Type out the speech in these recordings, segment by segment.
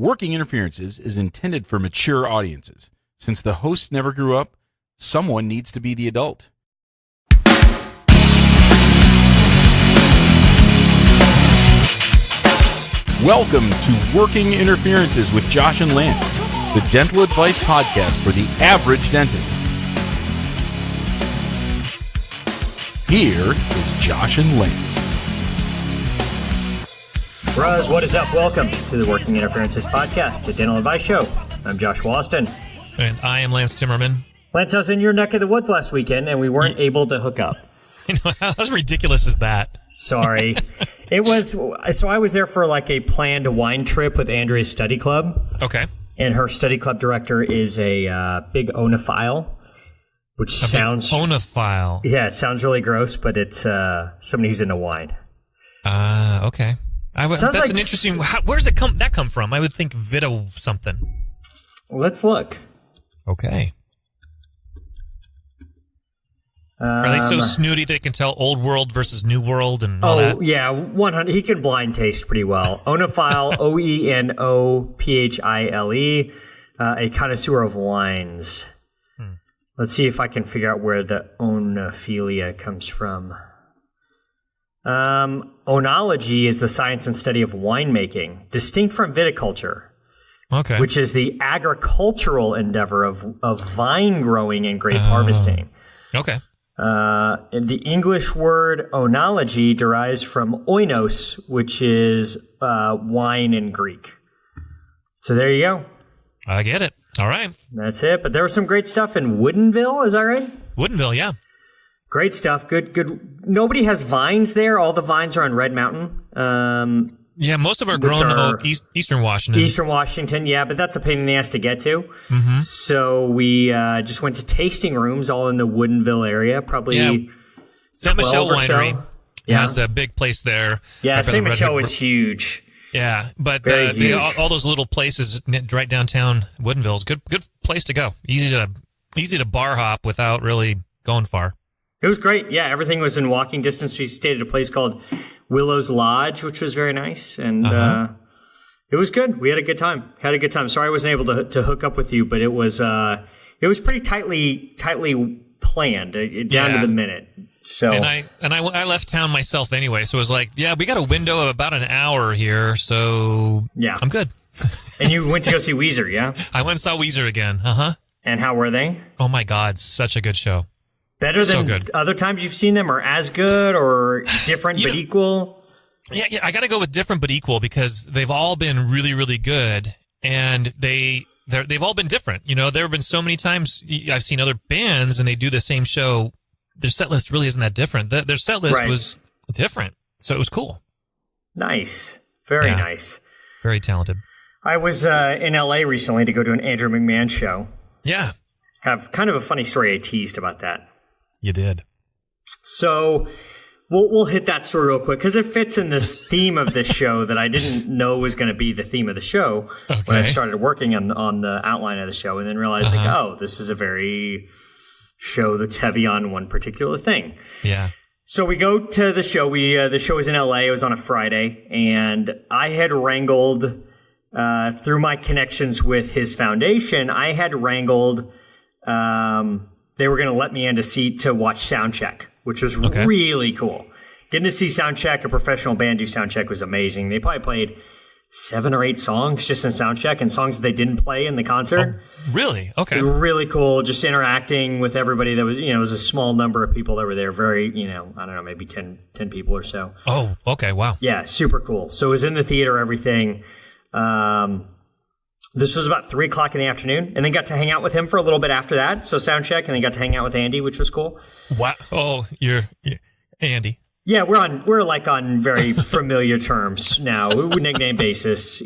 Working Interferences is intended for mature audiences. Since the hosts never grew up, someone needs to be the adult. Welcome to Working Interferences with Josh and Lance, the dental advice podcast for the average dentist. Here is Josh and Lance. Bros, what is up? Welcome to the Working Interferences podcast, a dental advice show. I'm Josh Walston. And I am Lance Timmerman. Lance, I was in your neck of the woods last weekend, and we weren't able to hook up. How ridiculous is that? Sorry. It was, so I was there for like a planned wine trip with Andrea's study club. Okay. And her study club director is a big onophile, which sounds... Onophile? Yeah, it sounds really gross, but it's somebody who's into wine. Okay. That's like an interesting... Where does that come from? I would think Vito something. Let's look. Okay. Are they so snooty they can tell old world versus new world and all that? Oh, yeah, 100. He can blind taste pretty well. Onophile, Oenophile, a connoisseur of wines. Let's see if I can figure out where the onophilia comes from. Oenology is the science and study of winemaking, distinct from viticulture. Okay. Which is the agricultural endeavor of vine growing and grape harvesting. Okay. The English word oenology derives from oinos, which is wine in Greek. So there you go. I get it. All right. That's it. But there was some great stuff in Woodinville, is that right? Woodinville, yeah. Great stuff. Good. Nobody has vines there. All the vines are on Red Mountain. Yeah, most of them are grown in Eastern Washington. Eastern Washington, yeah, but that's a pain in the ass to get to. Mm-hmm. So we just went to tasting rooms all in the Woodinville area, probably St. Michel Winery has Yeah. a big place there. Yeah, St. Michel is huge. Yeah, but all those little places right downtown Woodinville is good place to go. Easy to bar hop without really going far. It was great. Yeah, everything was in walking distance. We stayed at a place called Willow's Lodge, which was very nice, and it was good. We had a good time. Sorry I wasn't able to hook up with you, but it was pretty tightly planned, down to the minute. So and I left town myself anyway, so it was like, yeah, we got a window of about an hour here, so yeah, I'm good. And you went to go see Weezer, yeah? I went and saw Weezer again. And how were they? Oh my God, such a good show. Better than other times you've seen them, or as good, or different but equal? Yeah, I got to go with different but equal because they've all been really, really good, and they've all been different. You know, there have been so many times I've seen other bands and they do the same show. Their set list really isn't that different. Their set list was different, so it was cool. Nice, very nice, very talented. I was in LA recently to go to an Andrew McMahon show. Yeah, have kind of a funny story I teased about that. You did. So we'll hit that story real quick because it fits in this theme of this show that I didn't know was going to be the theme of the show when I started working on the outline of the show, and then realized this is a very show that's heavy on one particular thing. Yeah. So we go to the show. The show was in LA. It was on a Friday, and I had wrangled through my connections with his foundation. I had wrangled. They were going to let me in to watch Soundcheck, which was really cool. Getting to see Soundcheck, a professional band do Soundcheck, was amazing. They probably played 7 or 8 songs just in Soundcheck, and songs that they didn't play in the concert. Oh, really? Okay. They were really cool, just interacting with everybody. That was, it was a small number of people that were there. Very, I don't know, maybe 10 people or so. Oh, okay. Wow. Yeah, super cool. So it was in the theater, everything. This was about 3 o'clock in the afternoon, and then got to hang out with him for a little bit after that. So Soundcheck, and then got to hang out with Andy, which was cool. What? Oh, you're Andy. Yeah, we're on very familiar terms now. Nickname basis,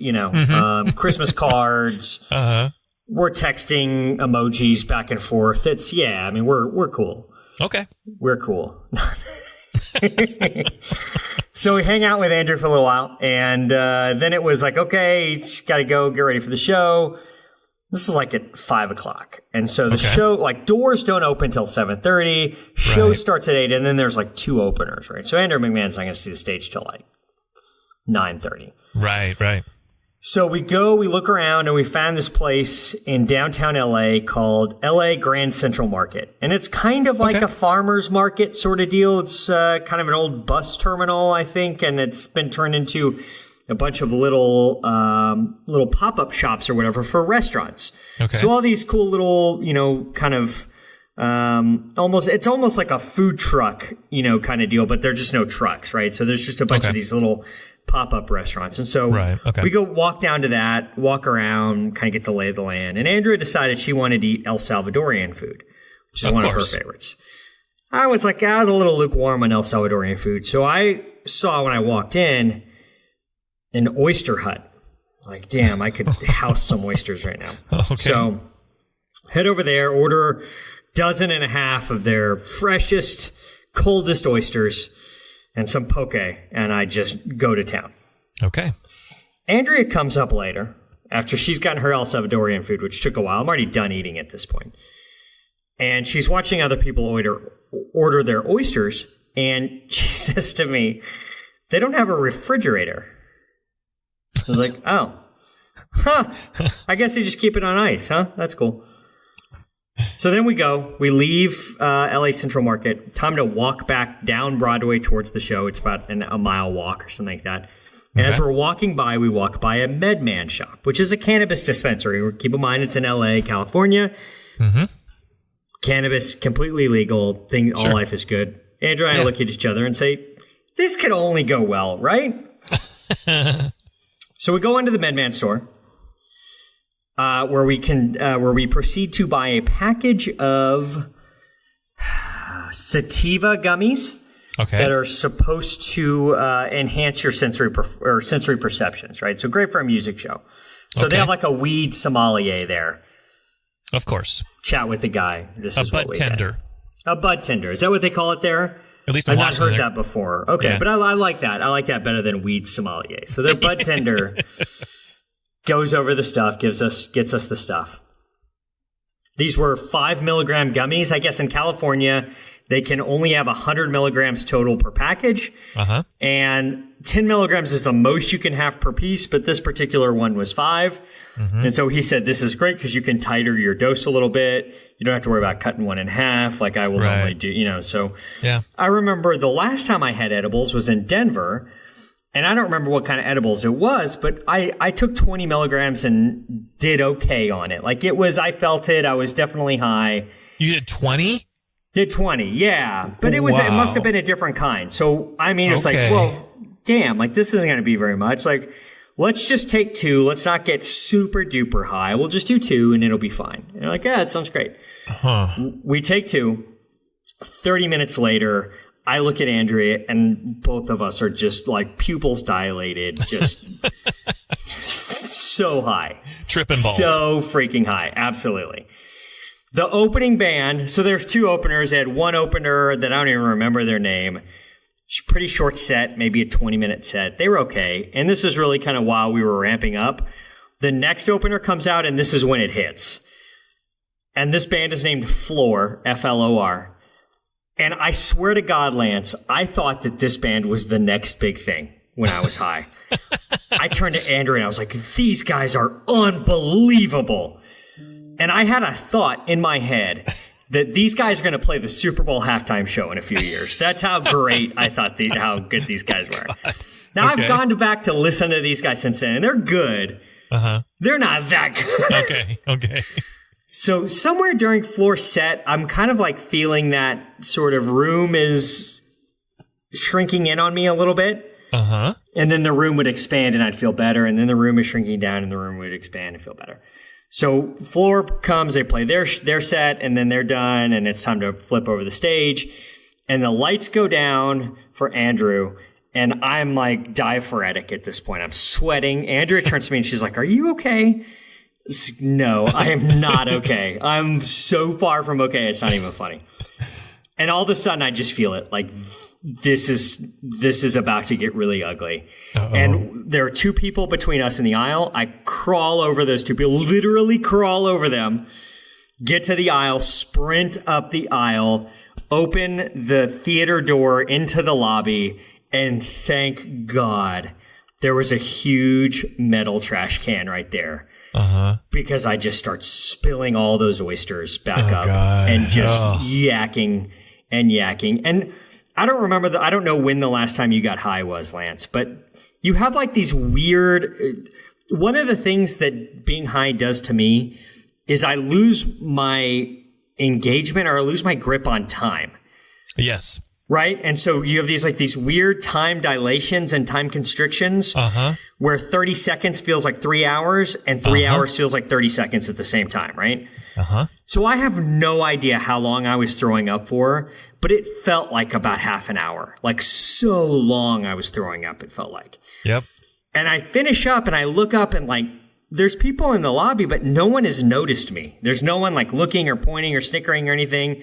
Christmas cards. We're texting emojis back and forth. It's we're cool. Okay, we're cool. So we hang out with Andrew for a little while, and then it was like, okay, got to go, get ready for the show. This is like at 5 o'clock. And so the show, like, doors don't open until 7:30. Show starts at 8, and then there's like 2 openers, right? So Andrew McMahon's not going to see the stage till like 9:30. Right. So we look around, and we found this place in downtown LA called LA Grand Central Market. And it's kind of like a farmer's market sort of deal. It's kind of an old bus terminal, I think, and it's been turned into a bunch of little pop-up shops or whatever for restaurants. Okay. So all these cool little, kind of it's almost like a food truck, kind of deal, but they're just no trucks, right? So there's just a bunch of these little pop-up restaurants. And so we go walk down to that, walk around, kind of get the lay of the land. And Andrea decided she wanted to eat El Salvadorian food, which is one of her favorites. I was like, I was a little lukewarm on El Salvadorian food. So I saw when I walked in an oyster hut. Like, damn, I could house some oysters right now. Okay. So head over there, order 12 of their freshest, coldest oysters, and some poke, and I just go to town. Okay. Andrea comes up later, after she's gotten her El Salvadorian food, which took a while. I'm already done eating at this point. And she's watching other people order their oysters, and she says to me, they don't have a refrigerator. I was like, oh. Huh. I guess they just keep it on ice, huh? That's cool. So then we leave LA Central Market. Time to walk back down Broadway towards the show. It's about a mile walk or something like that. And as we're walking by, we walk by a MedMan shop, which is a cannabis dispensary. Keep in mind, it's in LA, California. Mm-hmm. Cannabis, completely legal. All life is good. Andrew and I look at each other and say, this could only go well, right? So we go into the MedMan store. Where we proceed to buy a package of sativa gummies that are supposed to enhance your sensory perceptions, right? So great for a music show. So they have like a weed sommelier there. Of course. Chat with the guy. This is a bud tender. A bud tender. Is that what they call it there? At least I've not heard that before. Okay, but I like that. I like that better than weed sommelier. So their bud tender goes over the stuff, gets us the stuff. These were 5 milligram gummies. I guess in California, they can only have 100 milligrams total per package. And 10 milligrams is the most you can have per piece, but this particular one was 5. And so he said, this is great because you can tighter your dose a little bit. You don't have to worry about cutting one in half like I will normally do, So I remember the last time I had edibles was in Denver. And I don't remember what kind of edibles it was, but I took 20 milligrams and did okay on it. Like I felt it. I was definitely high. You did 20? Did 20, yeah. But it must have been a different kind. So, I mean, it's like, well, damn, like this isn't going to be very much. Like, let's just take 2. Let's not get super duper high. We'll just do 2 and it'll be fine. And you're like, yeah, that sounds great. We take 2. 30 minutes later, I look at Andrea, and both of us are just like pupils dilated, just so high. Tripping balls. So freaking high. Absolutely. The opening band, so there's 2 openers. They had one opener that I don't even remember their name. Pretty short set, maybe a 20-minute set. They were okay. And this is really kind of while we were ramping up. The next opener comes out, and this is when it hits. And this band is named Floor, F-L-O-R. And I swear to God, Lance, I thought that this band was the next big thing when I was high. I turned to Andrew and I was like, these guys are unbelievable. And I had a thought in my head that these guys are going to play the Super Bowl halftime show in a few years. That's how great I thought how good these guys were. Now, I've gone back to listen to these guys since then, and they're good. They're not that good. Okay. So somewhere during Floor set, I'm kind of like feeling that sort of room is shrinking in on me a little bit. And then the room would expand and I'd feel better. And then the room is shrinking down and the room would expand and feel better. So Floor comes, they play their set, and then they're done, and it's time to flip over the stage. And the lights go down for Andrew, and I'm like diaphoretic at this point. I'm sweating. Andrea turns to me and she's like, are you okay? No, I am not okay. I'm so far from okay, it's not even funny. And all of a sudden, I just feel it. Like, this is about to get really ugly. And there are 2 people between us in the aisle. I crawl over those 2 people, literally crawl over them, get to the aisle, sprint up the aisle, open the theater door into the lobby, and thank God there was a huge metal trash can right there. Because I just start spilling all those oysters back up and just yakking. And I don't know when the last time you got high was, Lance, but you have like these weird, one of the things that being high does to me is I lose my engagement or I lose my grip on time. Yes. Right? And so you have these weird time dilations and time constrictions where 30 seconds feels like 3 hours and 3 hours feels like 30 seconds at the same time, right? So I have no idea how long I was throwing up for, but it felt like about half an hour. Like so long I was throwing up, it felt like. Yep. And I finish up and I look up and like, there's people in the lobby, but no one has noticed me. There's no one like looking or pointing or snickering or anything.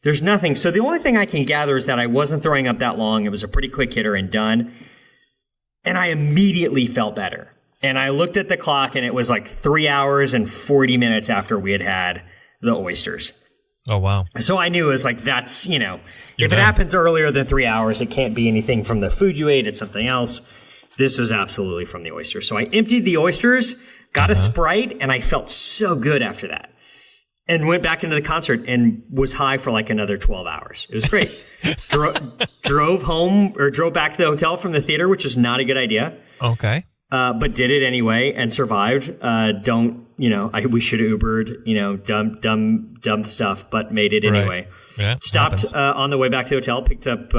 There's nothing. So the only thing I can gather is that I wasn't throwing up that long. It was a pretty quick hitter and done. And I immediately felt better. And I looked at the clock and it was like 3 hours and 40 minutes after we had the oysters. Oh, wow. So I knew it was like, that's, if it happens earlier than 3 hours, it can't be anything from the food you ate. It's something else. This was absolutely from the oysters. So I emptied the oysters, got a Sprite, and I felt so good after that. And went back into the concert and was high for like another 12 hours. It was great. Drove back to the hotel from the theater, which was not a good idea. Okay. But did it anyway and survived. We should have Ubered, dumb stuff, but made it anyway. Right. Yeah, stopped on the way back to the hotel, picked up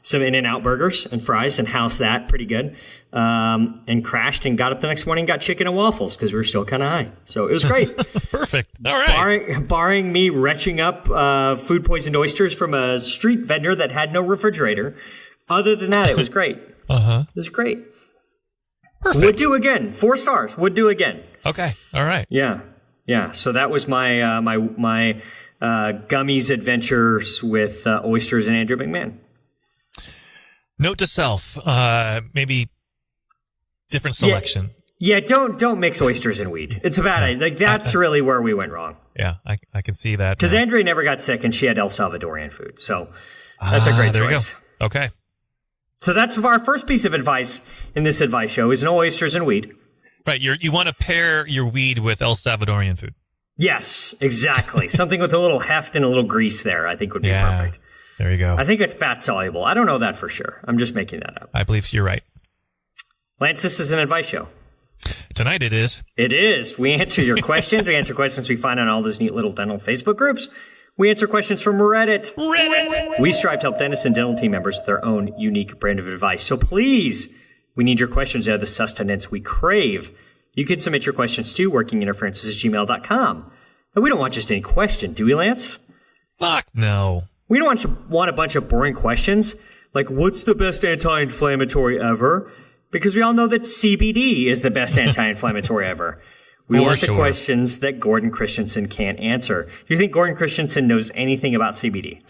some In-N-Out burgers and fries and housed that pretty good. And crashed and got up the next morning and got chicken and waffles because we were still kind of high. So it was great. Perfect. All right. Barring me retching up food poisoned oysters from a street vendor that had no refrigerator. Other than that, it was great. It was great. Perfect. Would do again. 4 stars. Would do again. Okay. All right. Yeah. So that was my my gummies adventures with oysters and Andrew McMahon. Note to self: maybe different selection. Yeah. Don't mix oysters and weed. It's a bad idea. Like that's really where we went wrong. Yeah, I can see that. Because Andrea never got sick and she had El Salvadorian food, so that's a great there choice. You go. Okay. So that's our first piece of advice in this advice show is no oysters and weed. Right. You want to pair your weed with El Salvadorian food. Yes, exactly. Something with a little heft and a little grease there, I think would be perfect. There you go. I think it's fat soluble. I don't know that for sure. I'm just making that up. I believe you're right. Lance, this is an advice show. Tonight it is. It is. We answer your questions. We answer questions we find on all those neat little dental Facebook groups. We answer questions from Reddit. We strive to help dentists and dental team members with their own unique brand of advice. So please, we need your questions. They're the sustenance we crave. You can submit your questions to workinginterferences@gmail.com. And we don't want just any question, do we, Lance? Fuck no. We don't want a bunch of boring questions like, what's the best anti-inflammatory ever? Because we all know that CBD is the best anti-inflammatory ever. We want the questions that Gordon Christensen can't answer. Do you think Gordon Christensen knows anything about CBD?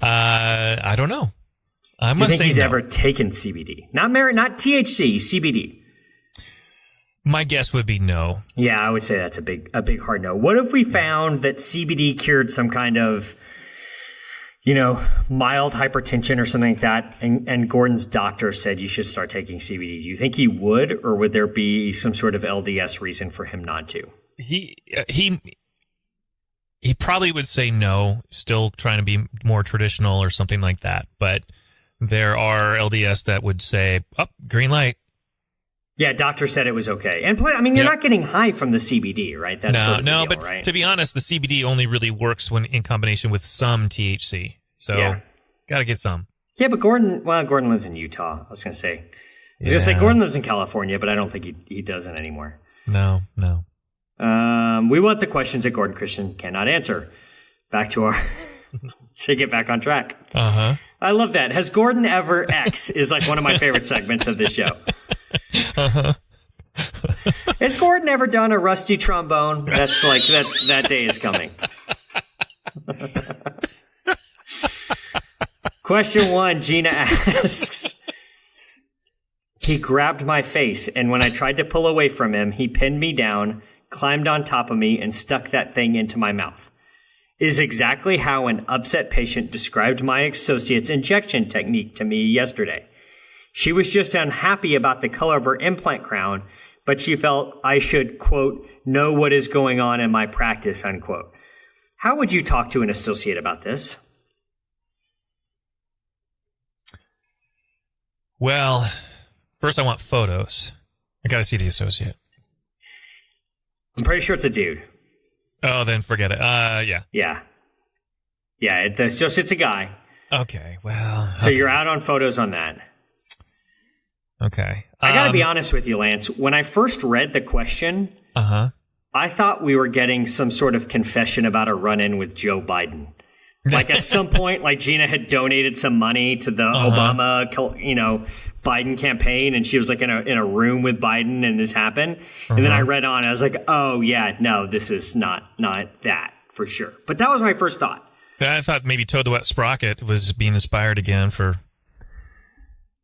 I don't know. I must say do you think he's no. ever taken CBD? Not THC, CBD. My guess would be no. Yeah, I would say that's a big hard no. What if we found that CBD cured some kind of, mild hypertension or something like that, and Gordon's doctor said you should start taking CBD? Do you think he would, or would there be some sort of LDS reason for him not to? He probably would say no, still trying to be more traditional or something like that. But there are LDS that would say, green light. Yeah, doctor said it was okay. And you're not getting high from the CBD, right? That's sort of the deal, but right? To be honest, the CBD only really works when in combination with some THC. So, got to get some. Yeah, but Gordon lives in Utah. I was going to say. I was going to say Gordon lives in California, but I don't think he doesn't anymore. No. We want the questions that Gordon Christian cannot answer. Back to our... to get back on track. I love that. Has Gordon ever X is like one of my favorite segments of this show. Has Gordon ever done a rusty trombone? That day is coming. Question 1, Gina asks, he grabbed my face, and when I tried to pull away from him, he pinned me down, climbed on top of me, and stuck that thing into my mouth. Is exactly how an upset patient described my associate's injection technique to me yesterday. She was just unhappy about the color of her implant crown, but she felt I should, quote, know what is going on in my practice, unquote. How would you talk to an associate about this? Well, first I want photos. I got to see the associate. I'm pretty sure it's a dude. Oh, then forget it. Yeah. Yeah. Yeah, it's a guy. Okay, well. So you're out on photos on that. Okay. I got to be honest with you, Lance. When I first read the question, I thought we were getting some sort of confession about a run-in with Joe Biden. Like at some point, like Gina had donated some money to the Obama, Biden campaign, and she was like in a room with Biden, and this happened. And then I read on, and I was like, oh yeah, no, this is not that for sure. But that was my first thought. I thought maybe Toad the Wet Sprocket was being inspired again for.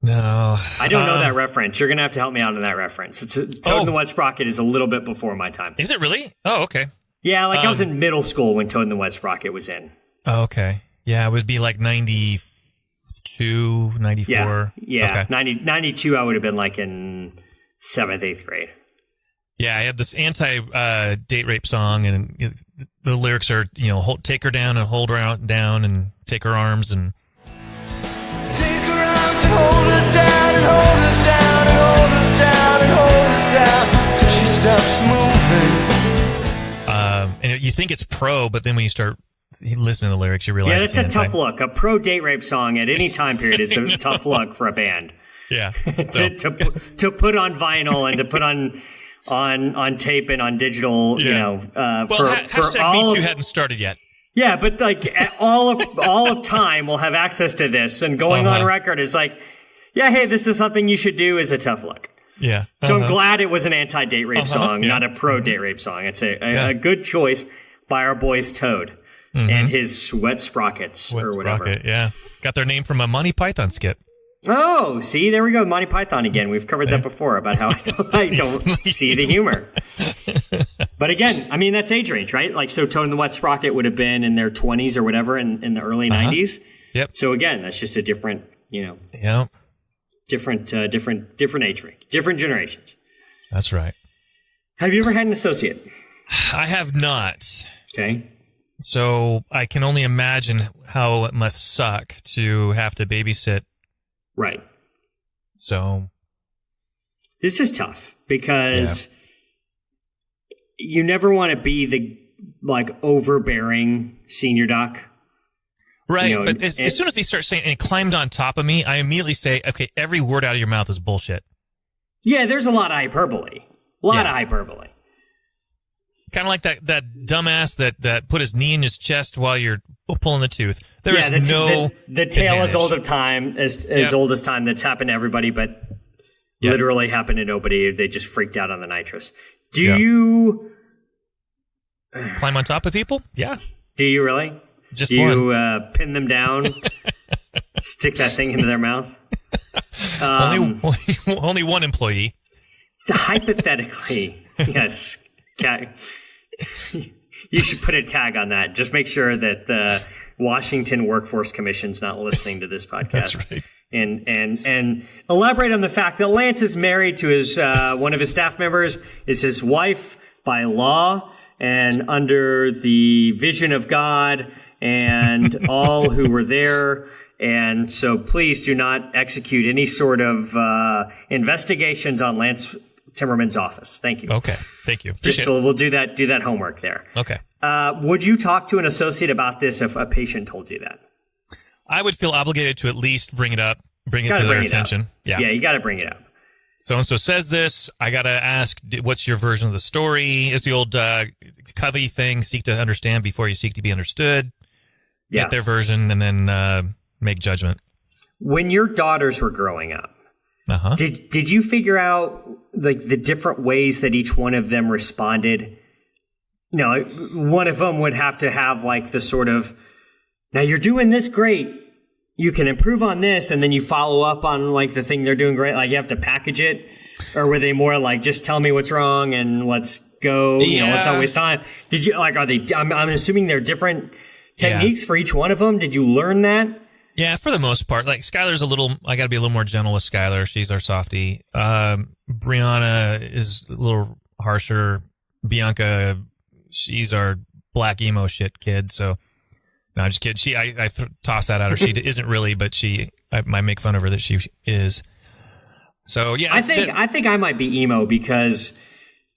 No, I don't know that reference. You're gonna have to help me out on that reference. Toad the Wet Sprocket is a little bit before my time. Is it really? Oh, okay. Yeah, like I was in middle school when Toad and the Wet Sprocket was in. Oh, okay. Yeah, it would be like 92, 94. Yeah. Okay. 92 I would have been like in 7th, 8th grade. Yeah, I had this anti-date rape song, and the lyrics are, take her down and hold her down and take her arms and... Take her arms and hold her down and hold her down and hold her down and hold her down till she stops moving. And you think it's pro, but then when you start... listen to the lyrics, you realize it's a tough look. A pro date rape song at any time period is a tough look for a band. Yeah, to put on vinyl and to put on tape and on digital. hashtag Me Too hadn't started yet. Yeah, but like all of time will have access to this, and going on record is like, yeah, hey, this is something you should do. Is a tough look. Yeah. So I'm glad it was an anti-date rape song, not a pro date rape song. It's a good choice by our boys Toad. And his wet sprockets or whatever. Sprocket, yeah. Got their name from a Monty Python skit. Oh, see, there we go. Monty Python again. We've covered that before about how I don't see the humor. But again, I mean, that's age range, right? Like, so Toad and the Wet Sprocket would have been in their 20s or whatever in the early 90s. Yep. So again, that's just a different, different age range, different generations. That's right. Have you ever had an associate? I have not. Okay. So I can only imagine how it must suck to have to babysit. Right. So this is tough because you never want to be the overbearing senior doc. Right. But as soon as they start saying, and it climbed on top of me, I immediately say, okay, every word out of your mouth is bullshit. Yeah, there's a lot of hyperbole. Of hyperbole. Kind of like that dumbass that put his knee in his chest while you're pulling the tooth. There is no the tale is old of time, as old as time. That's happened to everybody, but literally happened to nobody. They just freaked out on the nitrous. Do you climb on top of people? Yeah. Do you really? Just do you pin them down? Stick that thing into their mouth? Only one employee. Hypothetically, yes. You should put a tag on that. Just make sure that the Washington Workforce Commission's not listening to this podcast. That's right. And elaborate on the fact that Lance is married to his one of his staff members is his wife by law and under the vision of God and all who were there. And so please do not execute any sort of investigations on Lance Timmerman's office. Thank you. Okay. Thank you. Just so we'll do that homework there. Okay. Would you talk to an associate about this if a patient told you that? I would feel obligated to at least bring it up, bring it to their attention. Yeah, you got to bring it up. So-and-so says this. I got to ask, what's your version of the story? It's the old Covey thing, seek to understand before you seek to be understood. Get their version and then make judgment. When your daughters were growing up, did you figure out like the different ways that each one of them responded? No, one of them would have to have like the sort of, now you're doing this great, you can improve on this, and then you follow up on like the thing they're doing great. Like you have to package it, or were they more like just tell me what's wrong and let's go? You know, let's not waste time. Did you like? Are they? I'm assuming they're different techniques for each one of them. Did you learn that? Yeah, for the most part. Like Skylar's I got to be a little more gentle with Skylar. She's our softie. Brianna is a little harsher. Bianca, she's our black emo shit kid. So, no, I'm just kidding. I toss that at her. She isn't really, but I make fun of her that she is. So, yeah. I think I might be emo because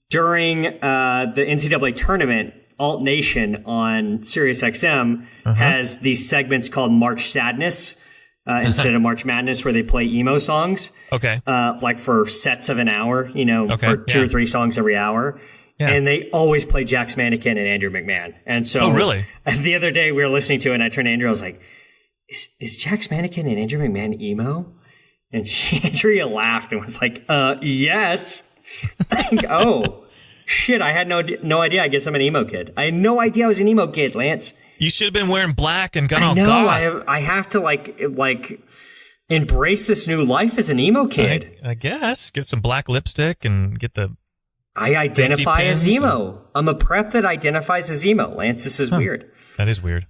during the NCAA tournament, Alt Nation on SiriusXM has these segments called March Sadness instead of March Madness, where they play emo songs. Okay. Like for sets of an hour, for two or three songs every hour. Yeah. And they always play Jax Mannequin and Andrew McMahon. And so really? The other day we were listening to it and I turned to Andrew, I was like, is Jax Mannequin and Andrew McMahon emo? And Andrea laughed and was like, yes. Oh. Shit, I had no idea. I guess I'm an emo kid. I had no idea I was an emo kid, Lance. You should have been wearing black and gone all goth. I have to like embrace this new life as an emo kid. I guess. Get some black lipstick and get the... I identify as emo. I'm a prep that identifies as emo. Lance, this is weird. That is weird.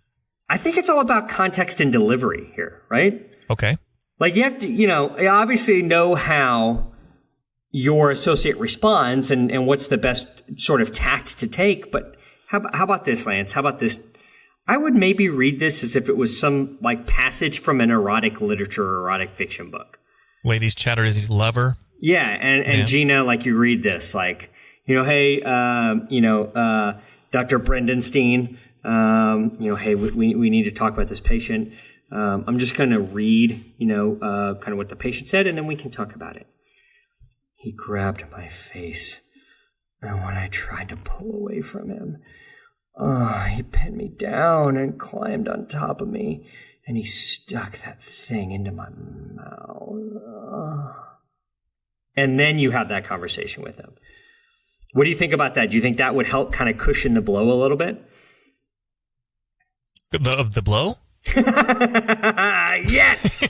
I think it's all about context and delivery here, right? Okay. Like you have to, you obviously know how your associate responds and what's the best sort of tact to take. But how about this, Lance? How about this? I would maybe read this as if it was some like passage from an erotic literature or erotic fiction book. Ladies Chatter's lover. Yeah. And Gina, like you read this, like, hey, Dr. Brendenstein, hey, we need to talk about this patient. I'm just going to read, kind of what the patient said, and then we can talk about it. He grabbed my face, and when I tried to pull away from him, he pinned me down and climbed on top of me, and he stuck that thing into my mouth. And then you have that conversation with him. What do you think about that? Do you think that would help kind of cushion the blow a little bit? The blow? Yes!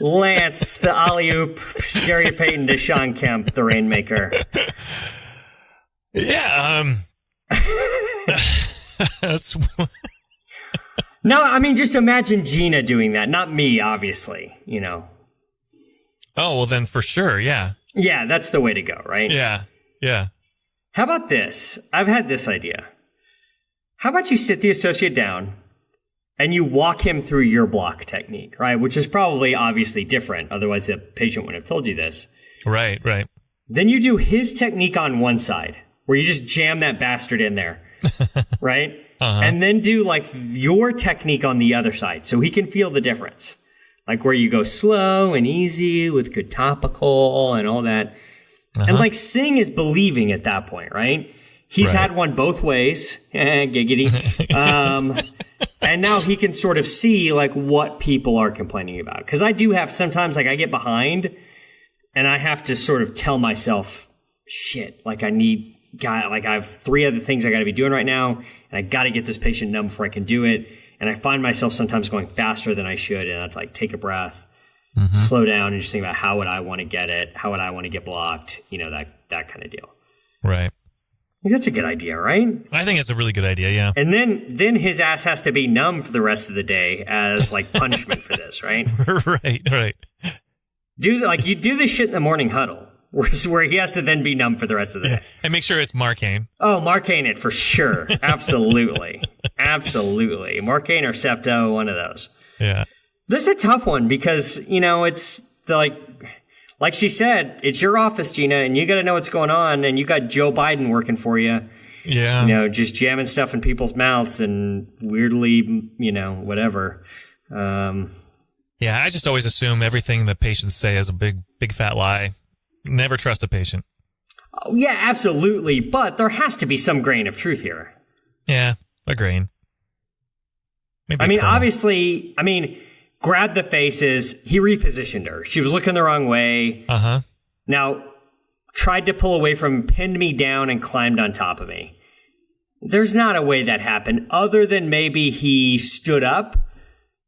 Lance, the alley-oop, Jerry Payton to Sean Kemp, the Rainmaker. Yeah, that's... No, I mean, just imagine Gina doing that. Not me, obviously, Oh, well, then for sure, yeah. Yeah, that's the way to go, right? Yeah. How about this? I've had this idea. How about you sit the associate down and you walk him through your block technique, right? Which is probably obviously different. Otherwise, the patient wouldn't have told you this. Right. Then you do his technique on one side, where you just jam that bastard in there, right? And then do like your technique on the other side so he can feel the difference. Like where you go slow and easy with good topical and all that. And like seeing is believing at that point, right? He's had one both ways. Giggity. And now he can sort of see like what people are complaining about. Because I do have sometimes like I get behind and I have to sort of tell myself, shit, like I have 3 other things I got to be doing right now. And I got to get this patient numb before I can do it. And I find myself sometimes going faster than I should. And I'd like take a breath, slow down and just think about how would I want to get it? How would I want to get blocked? That kind of deal. Right. I think that's a good idea, right? I think it's a really good idea, yeah. And then his ass has to be numb for the rest of the day as like punishment for this, right? Right. You do this shit in the morning huddle, where he has to then be numb for the rest of the day. And make sure it's Marcaine. Oh, Marcaine it for sure. Absolutely. Absolutely. Marcaine or Septo, one of those. Yeah. This is a tough one because, it's like she said, it's your office, Gina, and you got to know what's going on, and you got Joe Biden working for you. Yeah. Just jamming stuff in people's mouths and weirdly, whatever. Yeah, I just always assume everything the patients say is a big fat lie. Never trust a patient. Oh, yeah, absolutely. But there has to be some grain of truth here. Yeah, a grain. Maybe obviously, grabbed the faces. He repositioned her. She was looking the wrong way. Now, tried to pull away from, pinned me down, and climbed on top of me. There's not a way that happened other than maybe he stood up.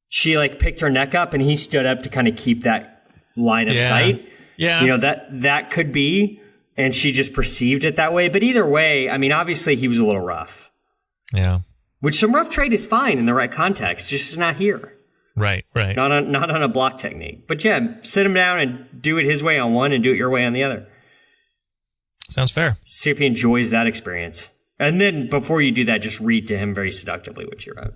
She picked her neck up and he stood up to kind of keep that line of sight. Yeah. That could be. And she just perceived it that way. But either way, obviously he was a little rough. Yeah. Which some rough trade is fine in the right context. Just not here. Right. Not on a block technique. But yeah, sit him down and do it his way on one and do it your way on the other. Sounds fair. See if he enjoys that experience. And then before you do that, just read to him very seductively what you wrote.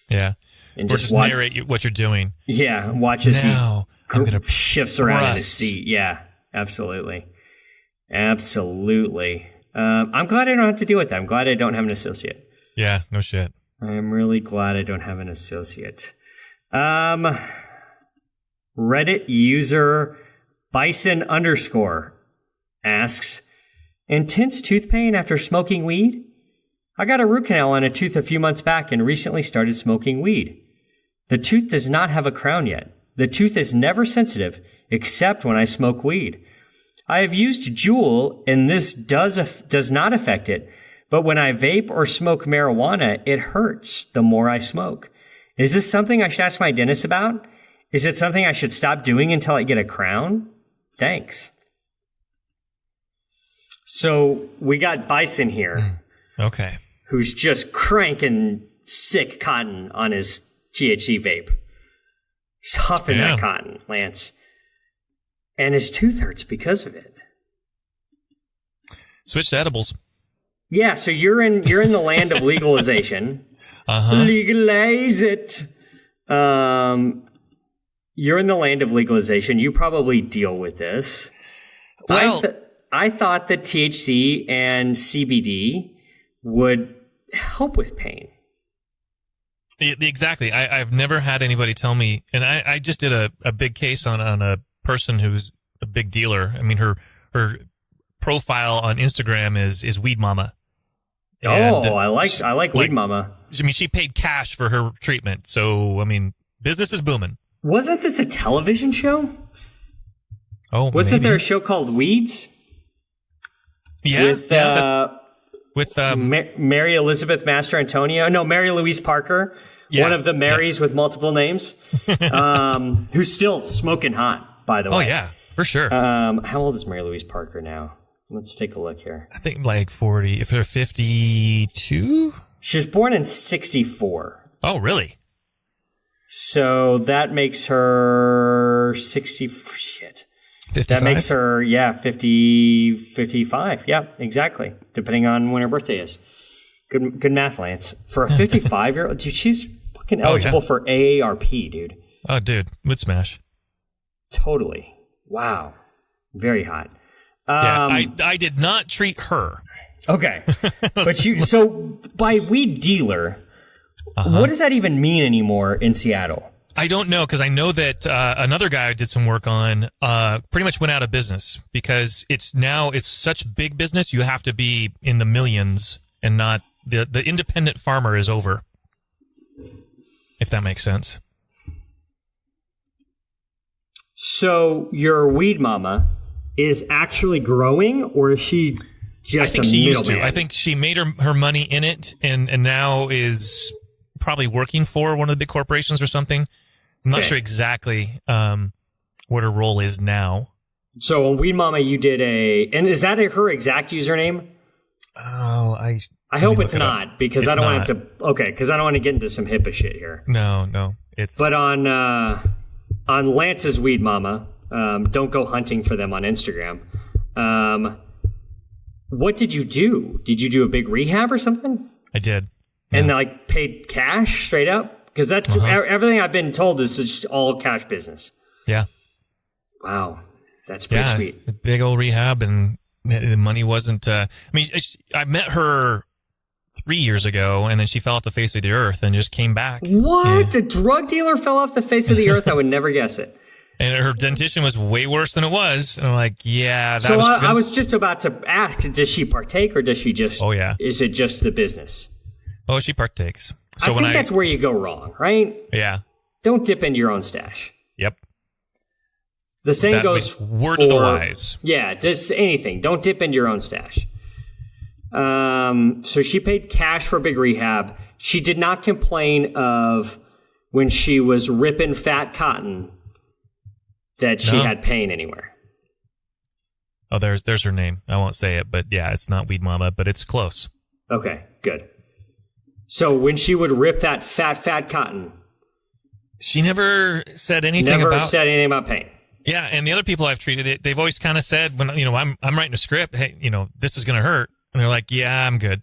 Yeah. And or just narrate what you're doing. Yeah. Watch as now, he shifts around in his seat. Yeah, absolutely. Absolutely. I'm glad I don't have to deal with that. I'm glad I don't have an associate. Yeah, no shit. I'm really glad I don't have an associate. Reddit user Bison _ asks, intense tooth pain after smoking weed? I got a root canal on a tooth a few months back and recently started smoking weed. The tooth does not have a crown yet. The tooth is never sensitive except when I smoke weed. I have used Juul and this does not affect it, but when I vape or smoke marijuana, it hurts the more I smoke. Is this something I should ask my dentist about? Is it something I should stop doing until I get a crown? Thanks. So we got Bison here. Okay. Who's just cranking sick cotton on his THC vape. He's huffing that cotton, Lance. And his tooth hurts because of it. Switch to edibles. Yeah, so you're in the land of legalization. Legalize it. You're in the land of legalization. You probably deal with this. Well, I thought that THC and CBD would help with pain. Exactly. I've never had anybody tell me, and I just did a big case on a person who's a big dealer. I mean, her profile on Instagram is Weed Mama. And, I like Weed Mama. I mean, she paid cash for her treatment. So, I mean, business is booming. Wasn't this a television show? Oh, wasn't there a show called Weeds? Yeah. With Mary Elizabeth Master Antonio. No, Mary Louise Parker. Yeah, one of the Marys with multiple names. Who's still smoking hot, by the way. Oh, yeah, for sure. How old is Mary Louise Parker now? Let's take a look here. I think like 40. If they're 52? She was born in 64. Oh, really? So that makes her 60. Shit. 55? That makes her, 55. Yeah, exactly. Depending on when her birthday is. Good math, Lance. For a 55-year-old, dude, she's fucking eligible for AARP, dude. Oh, dude. Would smash. Totally. Wow. Very hot. I did not treat her. Okay. But so by weed dealer, what does that even mean anymore in Seattle? I don't know, because I know that another guy I did some work on pretty much went out of business because it's such big business. You have to be in the millions and not the independent farmer is over, if that makes sense. So your Weed Mama is actually growing, or is she just a middleman? I think she used to. I think she made her money in it and now is probably working for one of the big corporations or something. I'm not sure exactly what her role is now. So on Weed Mama, you did and is that her exact username? Oh, I hope it's not, because I don't want to. Okay, because I don't want to get into some HIPAA shit here. No, it's. But on Lance's Weed Mama, don't go hunting for them on Instagram. What did you do? Did you do a big rehab or something? I did. And like paid cash straight up? Because that's everything I've been told is just all cash business. Yeah. Wow. That's pretty sweet. Big old rehab, and the money wasn't. I met her 3 years ago, and then she fell off the face of the earth and just came back. What? The drug dealer fell off the face of the earth? I would never guess it. And her dentition was way worse than it was. And I'm like, yeah. I was just about to ask, does she partake, or does she just? Oh, yeah. Is it just the business? Oh, she partakes. So I think that's where you go wrong, right? Yeah. Don't dip into your own stash. Yep. The saying goes, word of the wise. Yeah, just anything. Don't dip into your own stash. So she paid cash for big rehab. She did not complain of when she was ripping fat cotton that she had pain anywhere. Oh, there's her name. I won't say it, but yeah, it's not Weed Mama, but it's close. Okay, good. So when she would rip that fat cotton, She never said anything Never about said anything about pain. Yeah, and the other people I've treated, they've always kind of said when I'm writing a script, hey, this is going to hurt, and they're like, yeah, I'm good.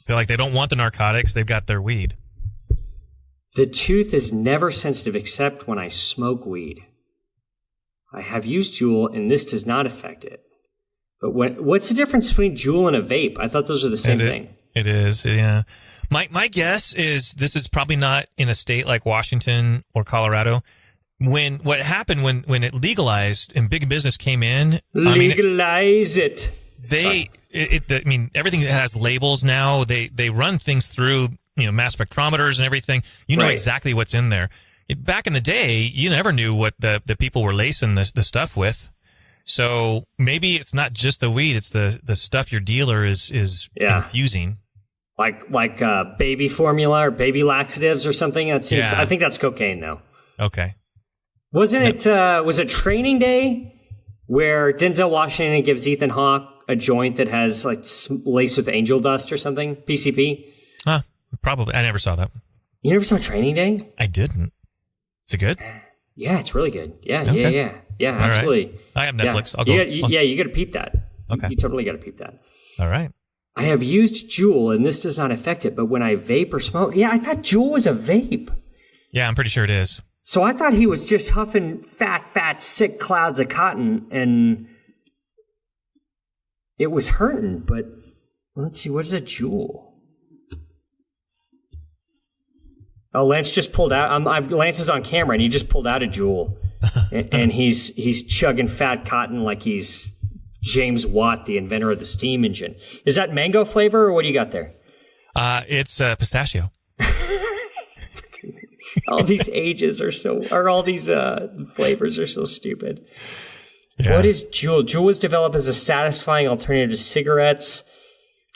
They're like, they don't want the narcotics, they've got their weed. The tooth is never sensitive except when I smoke weed. I have used Juul, and this does not affect it. But what's the difference between Juul and a vape? I thought those are the same thing. It is, yeah. My guess is this is probably not in a state like Washington or Colorado. What happened when it legalized and big business came in, Legalize it. Everything that has labels now, they run things through, mass spectrometers and everything. You know exactly what's in there. Back in the day, you never knew what the people were lacing the stuff with. So maybe it's not just the weed; it's the stuff your dealer is infusing. Like baby formula or baby laxatives or something. I think that's cocaine, though. Okay. Wasn't it? Was it Training Day where Denzel Washington gives Ethan Hawke a joint that has laced with angel dust or something? PCP. Probably. I never saw that. You never saw Training Day? I didn't. Is it good? Yeah, it's really good. Yeah, okay. yeah, absolutely. Right. I have Netflix. Yeah. I'll go. You got to peep that. Okay. You totally got to peep that. All right. I have used Juul, and this does not affect it, but when I vape or smoke... Yeah, I thought Juul was a vape. Yeah, I'm pretty sure it is. So I thought he was just huffing fat, sick clouds of cotton, and it was hurting, but let's see, what is a Juul? Oh, Lance just pulled out... Lance is on camera, and he just pulled out a Juul, and he's chugging fat cotton like he's... James Watt, the inventor of the steam engine. Is that mango flavor, or what do you got there? It's pistachio. All these all these flavors are so stupid. Yeah. What is Juul? Juul was developed as a satisfying alternative to cigarettes.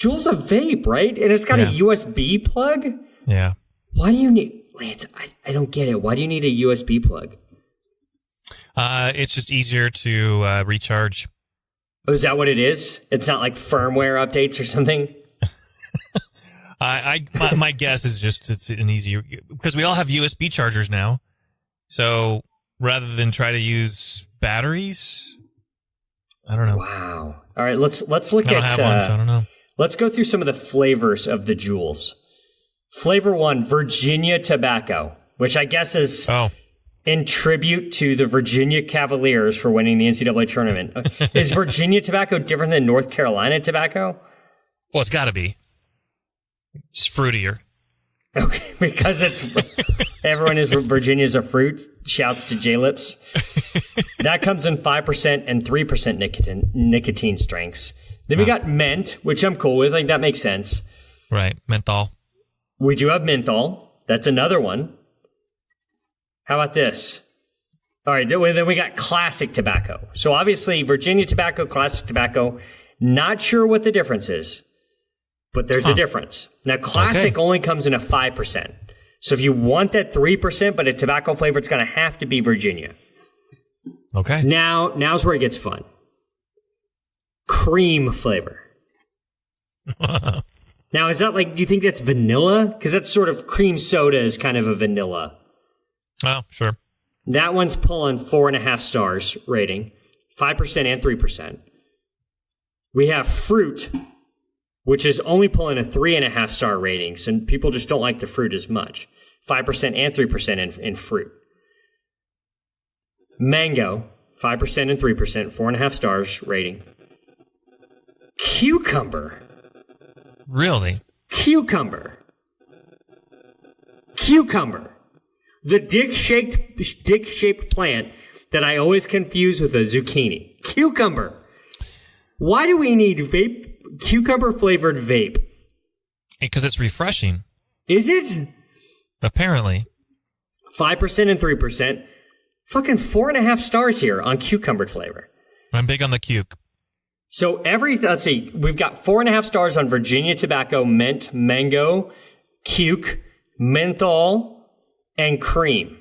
Juul's a vape, right? And it's got a USB plug? Yeah. Why do you need... Lance, I don't get it. Why do you need a USB plug? It's just easier to recharge. Oh, is that what it is? It's not like firmware updates or something? My guess is just it's an easier, because we all have USB chargers now. So rather than try to use batteries, I don't know. Wow. All right, let's look at... I don't have one, so I don't know. Let's go through some of the flavors of the Juuls. Flavor 1, Virginia tobacco, which I guess is... in tribute to the Virginia Cavaliers for winning the NCAA tournament. Is Virginia tobacco different than North Carolina tobacco? Well, it's got to be. It's fruitier. Okay, because everyone is Virginia's a fruit. Shouts to J-Lips. That comes in 5% and 3% nicotine strengths. Then we got mint, which I'm cool with. Like, that makes sense. Right, menthol. We do have menthol. That's another one. How about this? All right, then we got classic tobacco. So obviously, Virginia tobacco, classic tobacco, not sure what the difference is, but there's a difference. Now, classic only comes in a 5%. So if you want that 3%, but a tobacco flavor, it's going to have to be Virginia. Okay. Now's where it gets fun. Cream flavor. Now, is that do you think that's vanilla? Because that's sort of cream soda is kind of a vanilla. Oh, sure. That one's pulling 4.5 stars rating, 5% and 3%. We have fruit, which is only pulling a 3.5 star rating, so people just don't like the fruit as much. 5% and 3% in fruit. Mango, 5% and 3%, 4.5 stars rating. Cucumber. Really? Cucumber. The dick-shaped plant that I always confuse with a zucchini. Cucumber. Why do we need cucumber-flavored vape? Because it's refreshing. Is it? Apparently. 5% and 3%. Fucking 4.5 stars here on cucumber flavor. I'm big on the cuke. So let's see, we've got 4.5 stars on Virginia tobacco, mint, mango, cuke, menthol, and cream.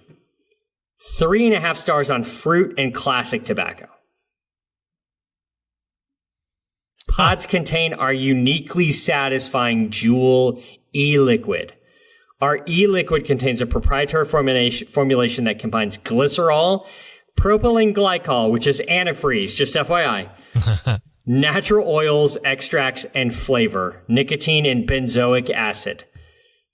3.5 stars on fruit and classic tobacco. Pods contain our uniquely satisfying Juul e-liquid. Our e-liquid contains a proprietary formulation that combines glycerol, propylene glycol, which is antifreeze, just FYI, natural oils, extracts, and flavor, nicotine, and benzoic acid.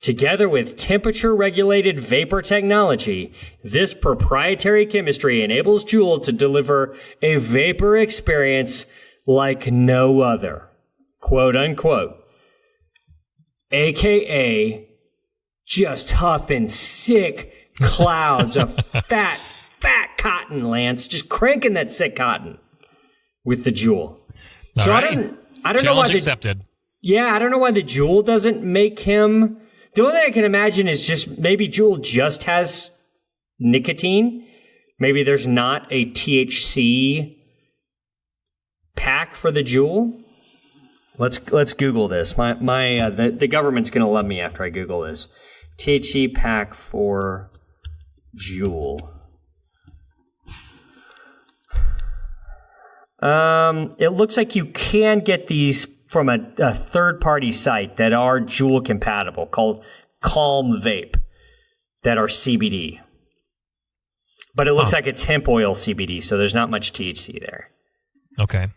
Together with temperature-regulated vapor technology, this proprietary chemistry enables Juul to deliver a vapor experience like no other, quote unquote, aka just huffing sick clouds of fat cotton, Lance, just cranking that sick cotton with the Juul. All So right. I don't know why accepted. I don't know why the Juul doesn't make him. The only thing I can imagine is just maybe Juul just has nicotine. Maybe there's not a THC pack for the Juul. Let's Google this. The government's gonna love me after I Google this. THC pack for Juul. It looks like you can get these from a third-party site that are Juul compatible, called Calm Vape, that are CBD. But it looks like it's hemp oil CBD, so there's not much THC there. Okay.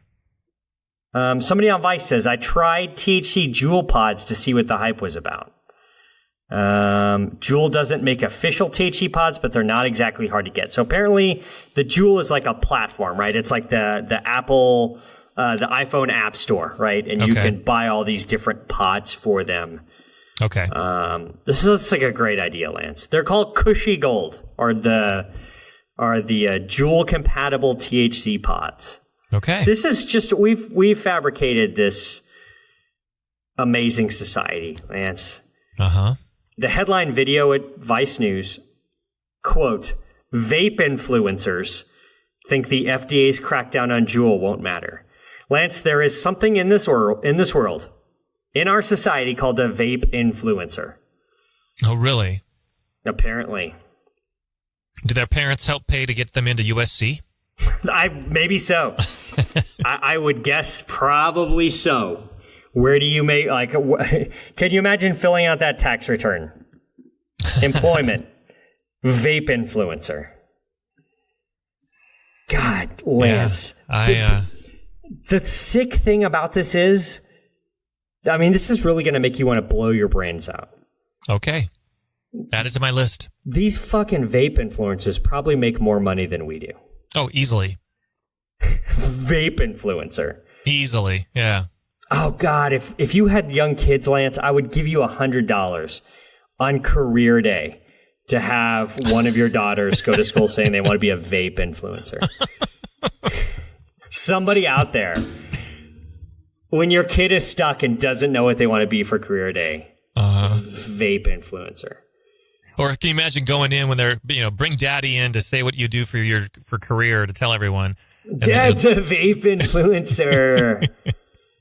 Somebody on Vice says, I tried THC Juul pods to see what the hype was about. Juul doesn't make official THC pods, but they're not exactly hard to get. So apparently the Juul is like a platform, right? It's like the Apple, the iPhone App Store, right? And you can buy all these different pods for them. Okay. This looks like a great idea, Lance. They're called Cushy Gold, or the Juul compatible THC pods. Okay. This is just we've fabricated this amazing society, Lance. Uh-huh. The headline video at Vice News, quote, vape influencers think the FDA's crackdown on Juul won't matter. Lance, there is something in this world, in our society called a vape influencer. Oh, really? Apparently. Did their parents help pay to get them into USC? Maybe so. I would guess probably so. Where do you make, can you imagine filling out that tax return? Employment. Vape influencer. God, Lance. Yeah, the sick thing about this is, this is really going to make you want to blow your brains out. Okay. Add it to my list. These fucking vape influencers probably make more money than we do. Oh, easily. Vape influencer. Easily, yeah. Oh, God, if you had young kids, Lance, I would give you $100 on career day to have one of your daughters go to school saying they want to be a vape influencer. Somebody out there, when your kid is stuck and doesn't know what they want to be for career day, vape influencer. Or can you imagine going in when they're, bring daddy in to say what you do for career to tell everyone. Dad's a vape influencer.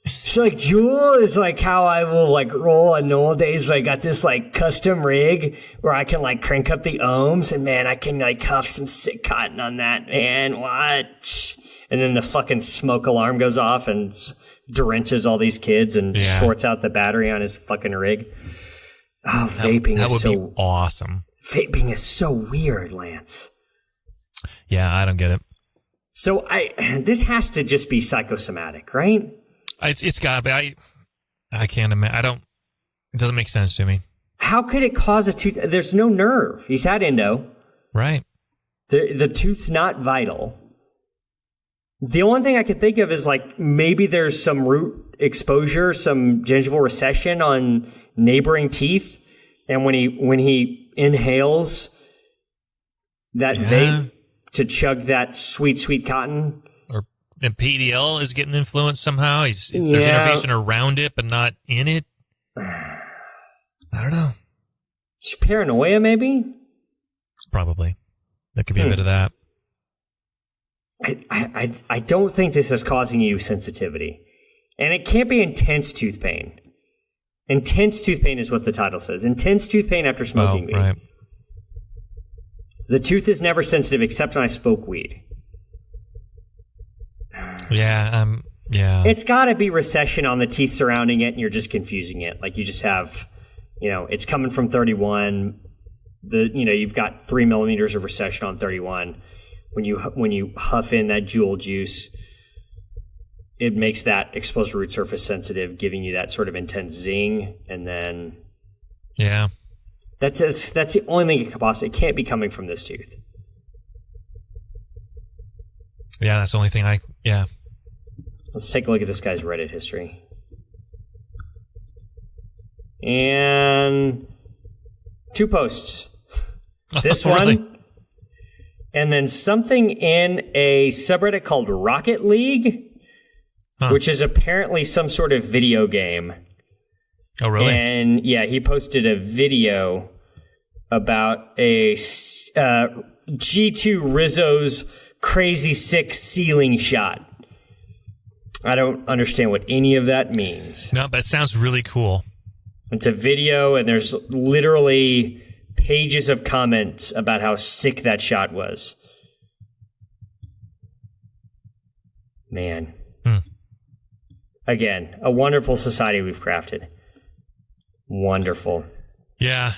It's like Juul is like how I will roll on normal days, but I got this custom rig where I can crank up the ohms and man, I can huff some sick cotton on that, man. What? And then the fucking smoke alarm goes off and drenches all these kids and shorts out the battery on his fucking rig. Oh, vaping that is would so be awesome. Vaping is so weird, Lance. Yeah, I don't get it. So this has to just be psychosomatic, right? It's got to be. I can't imagine. It doesn't make sense to me. How could it cause a tooth? There's no nerve. He's had endo. Right. The tooth's not vital. The only thing I could think of is maybe there's some root exposure, some gingival recession on neighboring teeth, and when he inhales that vape to chug that sweet cotton. And PDL is getting influenced somehow. There's innovation around it, but not in it. I don't know. It's paranoia, maybe? Probably. There could be a bit of that. I don't think this is causing you sensitivity. And it can't be intense tooth pain. Intense tooth pain is what the title says. Intense tooth pain after smoking weed. Right. The tooth is never sensitive except when I smoke weed. Yeah. It's got to be recession on the teeth surrounding it, and you're just confusing it. You just have it's coming from 31. You've got 3 millimeters of recession on 31. When you huff in that jewel juice, it makes that exposed root surface sensitive, giving you that sort of intense zing, and then that's the only thing it can possibly. It can't be coming from this tooth. Yeah, that's the only thing Let's take a look at this guy's Reddit history. And 2 posts. This really? one, and then something in a subreddit called Rocket League, which is apparently some sort of video game. Oh, really? And yeah, he posted a video about a G2 Rizzo's crazy sick ceiling shot. I don't understand what any of that means. No, but it sounds really cool. It's a video, and there's literally pages of comments about how sick that shot was. Man. Again, a wonderful society we've crafted. Wonderful. Yeah.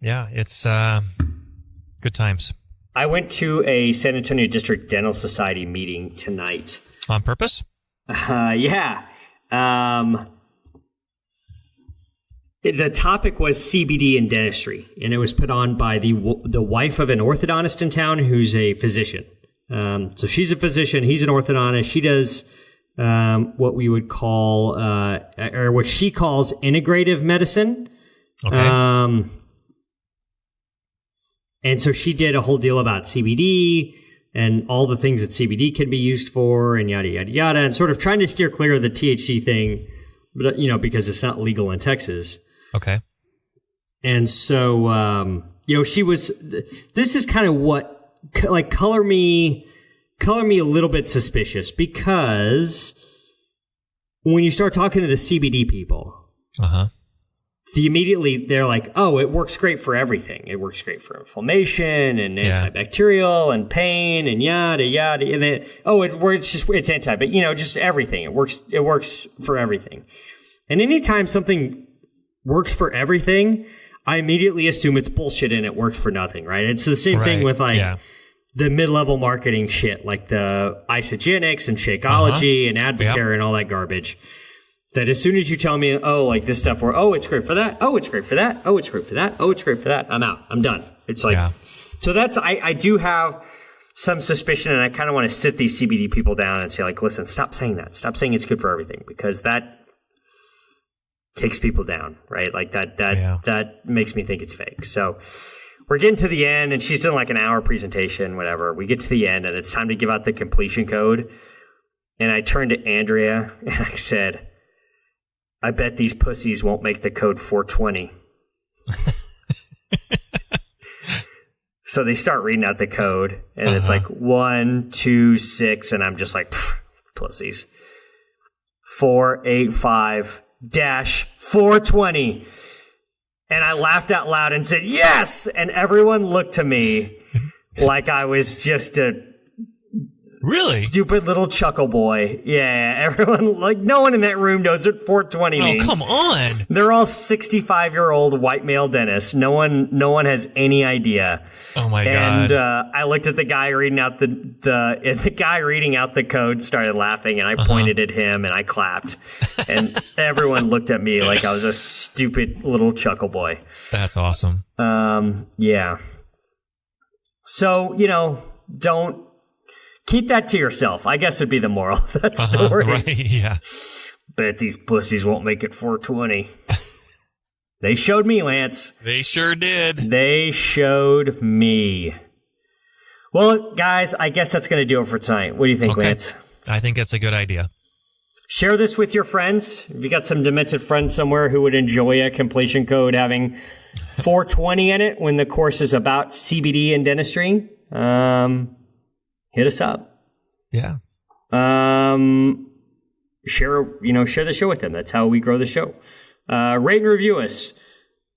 Yeah, it's good times. I went to a San Antonio District Dental Society meeting tonight. On purpose? Yeah. The topic was CBD and dentistry, and it was put on by the wife of an orthodontist in town who's a physician. So she's a physician, he's an orthodontist. She does what we would call, or what she calls integrative medicine. Okay. And so she did a whole deal about CBD and all the things that CBD can be used for, and yada, yada, yada, and sort of trying to steer clear of the THC thing, but because it's not legal in Texas. Okay. And so, she was, this is kind of what, like, color me a little bit suspicious, because when you start talking to the CBD people, they're like, oh, it works great for everything. It works great for inflammation and antibacterial and pain and yada, yada. And it's anti, but just everything. It works for everything. And anytime something works for everything, I immediately assume it's bullshit and it works for nothing, right? It's the same thing with the mid-level marketing shit, like the Isogenics and Shakeology and Advocare and all that garbage. That as soon as you tell me, oh, like this stuff, it's great for that, oh, it's great for that, oh, it's great for that, oh, it's great for that, I'm out, I'm done. It's like, so that's, I do have some suspicion, and I kind of want to sit these CBD people down and say, like, listen, stop saying that, stop saying it's good for everything, because that takes people down, right? Like that makes me think it's fake. So we're getting to the end, and she's done like an hour presentation, whatever. We get to the end, and it's time to give out the completion code. And I turned to Andrea, and I said, I bet these pussies won't make the code 420. So they start reading out the code, and it's like 126, and I'm just like, pussies. 485-420. And I laughed out loud and said, yes! And everyone looked to me like I was just a stupid little chuckle boy. Yeah, everyone, like, no one in that room knows what 420 means. Oh, come on. They're all 65-year-old white male dentists. No one has any idea. Oh my God. And I looked at the guy reading out the guy reading out the code started laughing, and I pointed at him and I clapped. And everyone looked at me like I was a stupid little chuckle boy. That's awesome. Yeah. So, don't keep that to yourself, I guess would be the moral of that story. Right, yeah. Bet these pussies won't make it 420. They showed me, Lance. They sure did. They showed me. Well, guys, I guess that's going to do it for tonight. What do you think, Lance? I think that's a good idea. Share this with your friends. If you got some demented friends somewhere who would enjoy a completion code having 420 in it when the course is about CBD and dentistry, hit us up. Yeah. Share the show with them. That's how we grow the show. Rate and review us.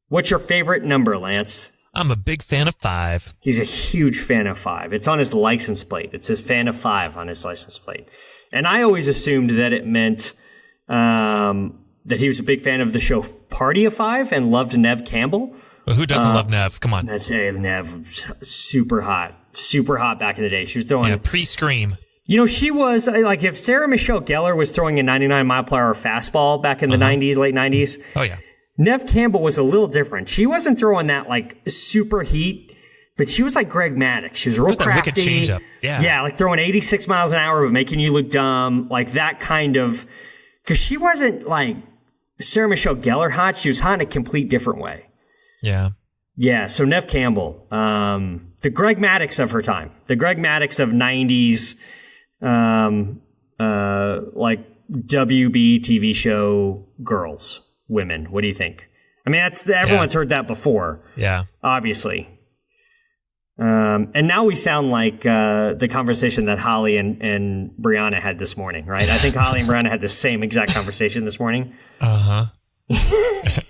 What's your favorite number, Lance? I'm a big fan of 5. He's a huge fan of 5. It's on his license plate. It says fan of 5 on his license plate. And I always assumed that it meant that he was a big fan of the show Party of Five and loved Nev Campbell. Well, who doesn't love Nev? Come on. That's Nev, super hot back in the day. She was throwing pre-Scream. She was like, if Sarah Michelle Gellar was throwing a 99 mile per hour fastball back in the 90s, late 90s. Oh yeah. Nev Campbell was a little different. She wasn't throwing that like super heat, but she was like Greg Maddux. She was real crafty. That wicked changeup. Yeah. Yeah, like throwing 86 miles an hour but making you look dumb. Like that kind of, because she wasn't like Sarah Michelle Gellar hot. She was hot in a complete different way. Yeah. Yeah, so Nev Campbell, the Greg Maddux of her time, the Greg Maddux of 90s, like WB TV show girls, women. What do you think? I mean, everyone's heard that before. Yeah. Obviously. And now we sound like the conversation that Holly and Brianna had this morning, right? I think Holly and Brianna had the same exact conversation this morning.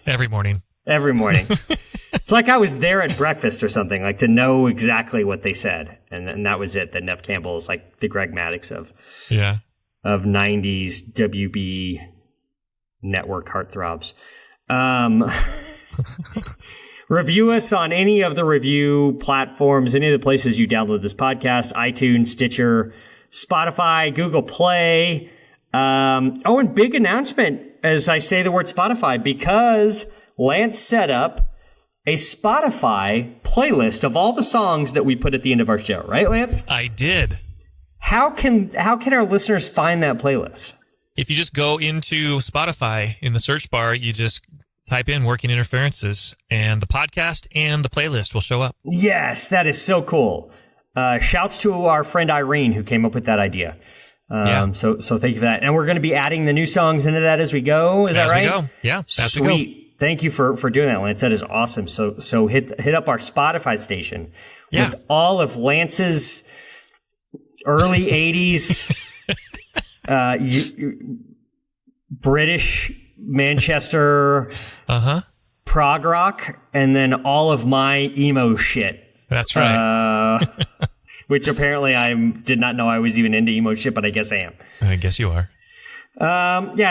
Every morning. Every morning. It's like I was there at breakfast or something, like to know exactly what they said. And that was it, that Nev Campbell is like the Greg Maddux of 90s WB network heartthrobs. Review us on any of the review platforms, any of the places you download this podcast: iTunes, Stitcher, Spotify, Google Play. And big announcement as I say the word Spotify, because Lance set up a Spotify playlist of all the songs that we put at the end of our show. Right, Lance? I did. How can our listeners find that playlist? If you just go into Spotify in the search bar, you just type in Working Interferences, and the podcast and the playlist will show up. Yes, that is so cool. Shouts to our friend Irene who came up with that idea. So thank you for that. And we're going to be adding the new songs into that as we go. Is that right? As we go. Yeah. Sweet. Thank you for doing that, Lance. That is awesome. So hit up our Spotify station with all of Lance's early 80s British Manchester prog rock, and then all of my emo shit. That's right. Which apparently I did not know I was even into emo shit, but I guess I am. I guess you are.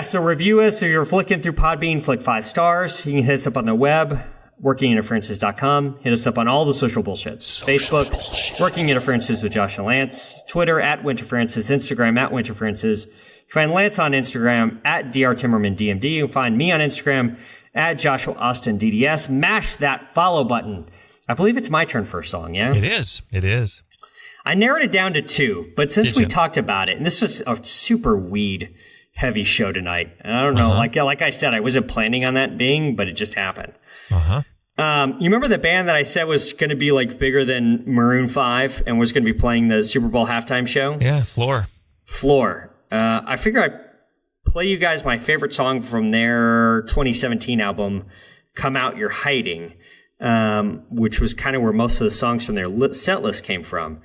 So review us. If you're flicking through Podbean, flick 5 stars. You can hit us up on the web, workinginterferences.com. Hit us up on all the social bullshits. Facebook, Working Interferences with Josh and Lance. Twitter, @Winterferences. Instagram, @Winterferences. You can find Lance on Instagram, @DrTimmermanDMD. You can find me on Instagram, @JoshuaAustinDDS. Mash that follow button. I believe it's my turn for a song, yeah? It is. I narrowed it down to 2, but since we talked about it, and this was a super weed-heavy show tonight, and I don't know, like I said, I wasn't planning on that being, but it just happened. You remember the band that I said was going to be like bigger than Maroon 5 and was going to be playing the Super Bowl halftime show? Yeah, Floor. I figure I'd play you guys my favorite song from their 2017 album, Come Out You're Hiding, which was kind of where most of the songs from their set list came from.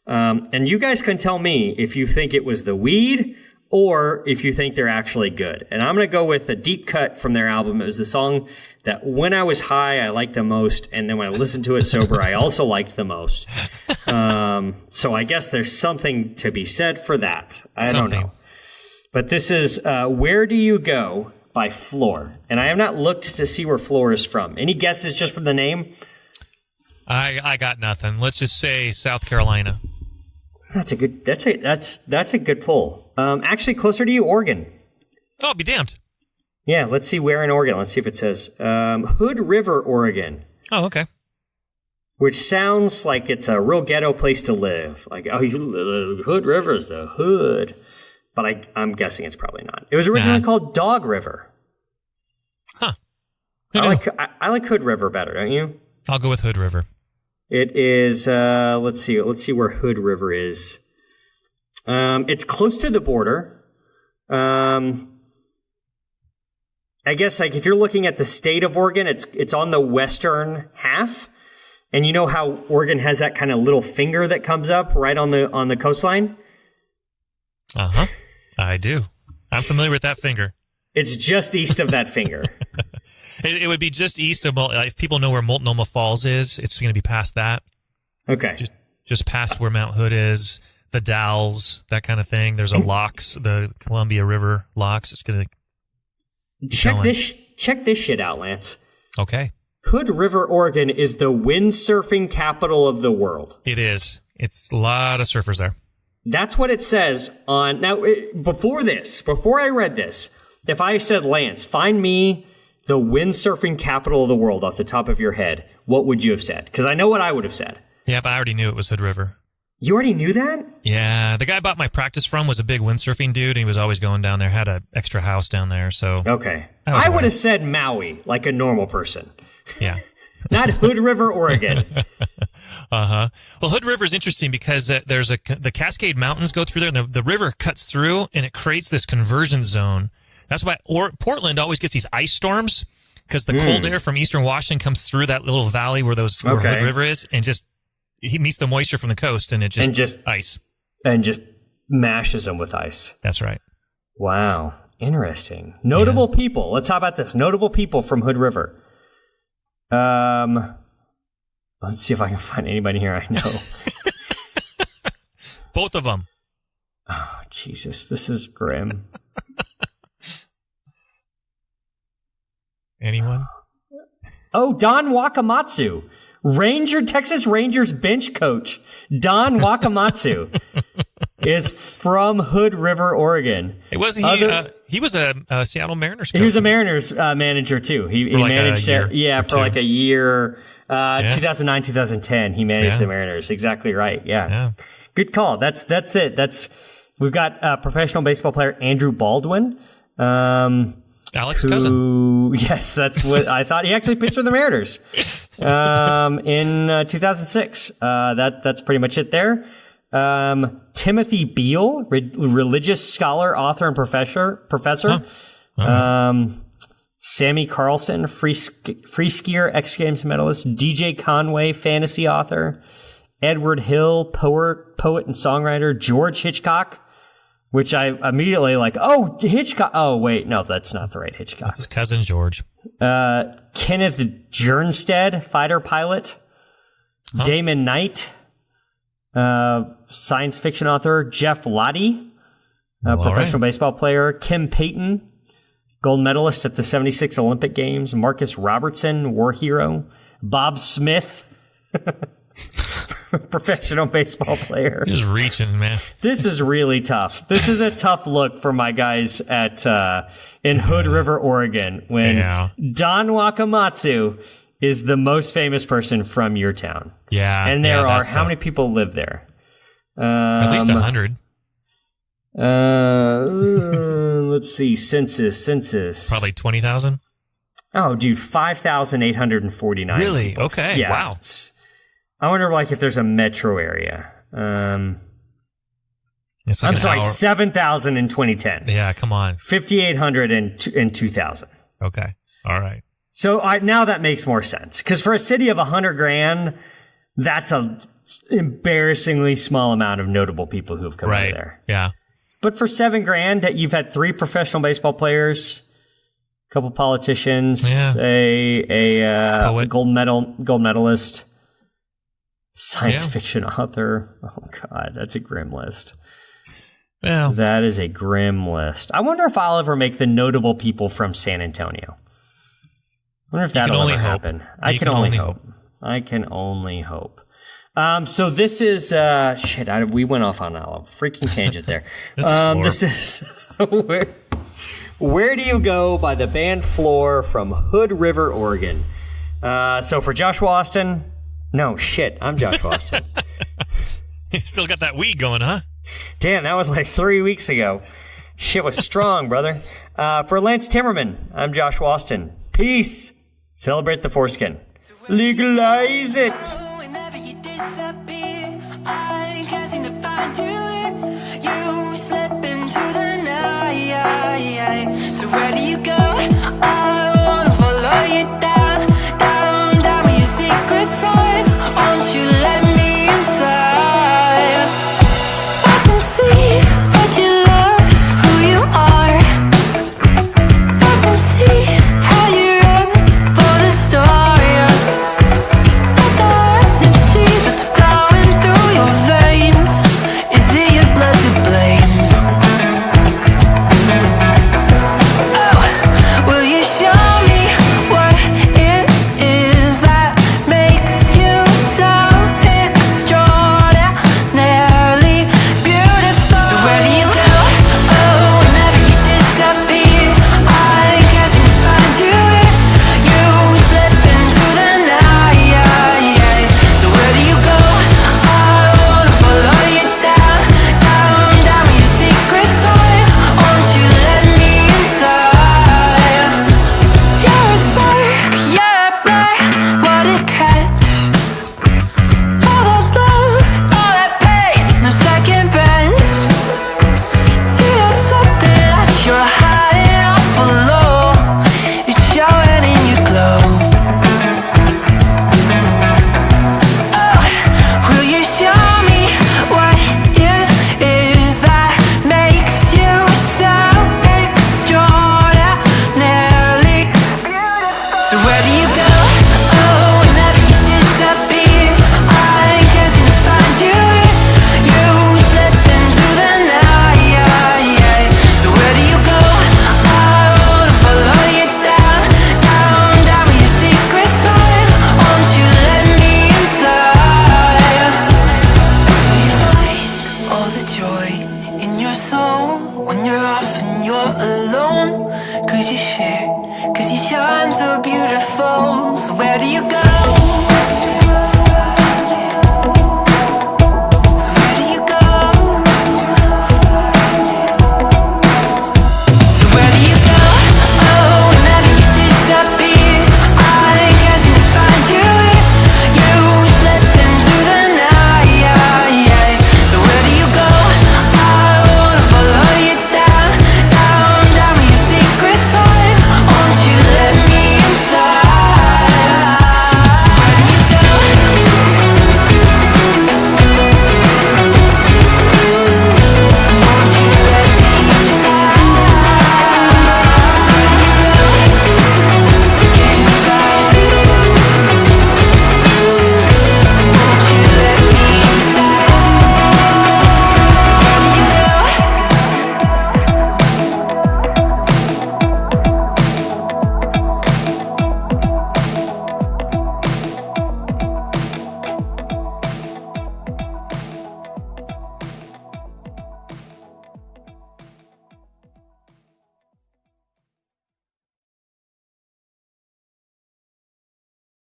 And you guys can tell me if you think it was the weed or if you think they're actually good. And I'm going to go with a deep cut from their album. It was the song that when I was high, I liked the most. And then when I listened to it sober, I also liked the most. So I guess there's something to be said for that. I don't know. But this is Where Do You Go by Floor. And I have not looked to see where Floor is from. Any guesses just from the name? I got nothing. Let's just say South Carolina. That's a good pull. Actually, closer to you, Oregon. Oh, be damned. Yeah, let's see where in Oregon. Let's see if it says Hood River, Oregon. Oh, okay. Which sounds like it's a real ghetto place to live. Like, Hood River is the hood. But I'm guessing it's probably not. It was originally called Dog River. Huh. I like Hood River better, don't you? I'll go with Hood River. It is, let's see where Hood River is. It's close to the border. I guess like if you're looking at the state of Oregon, it's on the western half. And you know how Oregon has that kind of little finger that comes up right on the coastline? I do. I'm familiar with that finger. It's just east of that finger. It would be just east of, if people know where Multnomah Falls is, it's going to be past that. Okay. Just past where Mount Hood is, the Dalles, that kind of thing. There's a locks, the Columbia River locks. It's going to Check this shit out, Lance. Okay. Hood River, Oregon is the windsurfing capital of the world. It is. It's a lot of surfers there. That's what it says on... Now, before I read this, if I said, Lance, find me the windsurfing capital of the world off the top of your head, what would you have said? Because I know what I would have said. Yeah, but I already knew it was Hood River. You already knew that? Yeah, the guy I bought my practice from was a big windsurfing dude, and he was always going down there, had an extra house down there, so... Okay. I would have said Maui, like a normal person. Yeah. Not Hood River, Oregon. Uh-huh. Well, Hood River is interesting because there's the Cascade Mountains go through there, and the river cuts through, and it creates this conversion zone. That's why Portland always gets these ice storms, because the cold air from eastern Washington comes through that little valley where where Hood River is, and he meets the moisture from the coast, and just ice. And just mashes them with ice. That's right. Wow. Interesting. Notable people. Let's talk about this. Notable people from Hood River. Let's see if I can find anybody here I know. Both of them. Oh, Jesus. This is grim. Anyone? Oh, Don Wakamatsu. Texas Rangers bench coach. Don Wakamatsu is from Hood River, Oregon. He was a Seattle Mariners coach. He was a Mariners manager too. He managed for like a year. 2009, 2010. He managed the Mariners. Exactly right. Yeah. Good call. That's it. We've got professional baseball player Andrew Baldwin. Alex Cousin. Yes, that's what I thought. He actually pitched for the Mariners in 2006. That's pretty much it there. Timothy Beale, religious scholar, author, and professor. Sammy Carlson, free skier, X Games medalist. DJ Conway, fantasy author. Edward Hill, poet and songwriter. George Hitchcock, which I immediately Hitchcock. Oh, wait, no, that's not the right Hitchcock. That's his cousin, George. Kenneth Jernstead, fighter pilot. Damon Knight, science fiction author. Jeff Lottie, professional baseball player. Kim Payton, gold medalist at the 76 Olympic Games. Marcus Robertson, war hero. Bob Smith, professional baseball player. Just reaching, man. This is really tough. This is a tough look for my guys in Hood River, Oregon, when Don Wakamatsu is the most famous person from your town. Yeah. And there are, how many people live there? At least 100. Let's see. Census. Probably 20,000. Oh, dude, 5,849. Really? People. Okay. Yeah. Wow. I wonder, if there's a metro area. It's like 7,000 in 2010. Yeah, come on. 5,800 in 2000. Okay. All right. So now that makes more sense. Because for a city of 100 grand, that's a embarrassingly small amount of notable people who have come out of there. Yeah. But for $7 grand, you've had 3 professional baseball players, a couple politicians, a gold medalist, science fiction author. Oh God, that's a grim list. Well, that is a grim list. I wonder if I'll ever make the notable people from San Antonio. I wonder if that'll ever happen. I can only hope. I can only hope. So this is we went off on a freaking tangent there. This is Where Do You Go by the band Floor from Hood River, Oregon. So for Joshua Austin, I'm Joshua Austin. You still got that weed going, huh? Damn, that was like 3 weeks ago. Shit was strong, brother. For Lance Timmerman, I'm Joshua Austin. Peace. Celebrate the foreskin. Legalize it. Whenever you disappear, I can't seem to find you. You slip into the night. So where do you go? I wanna follow you down where your secrets hide. Won't you let me inside? I can see what you love, who you are. I can see how you run for the stars. could you share? 'Cause you shine so beautiful. So where do you go?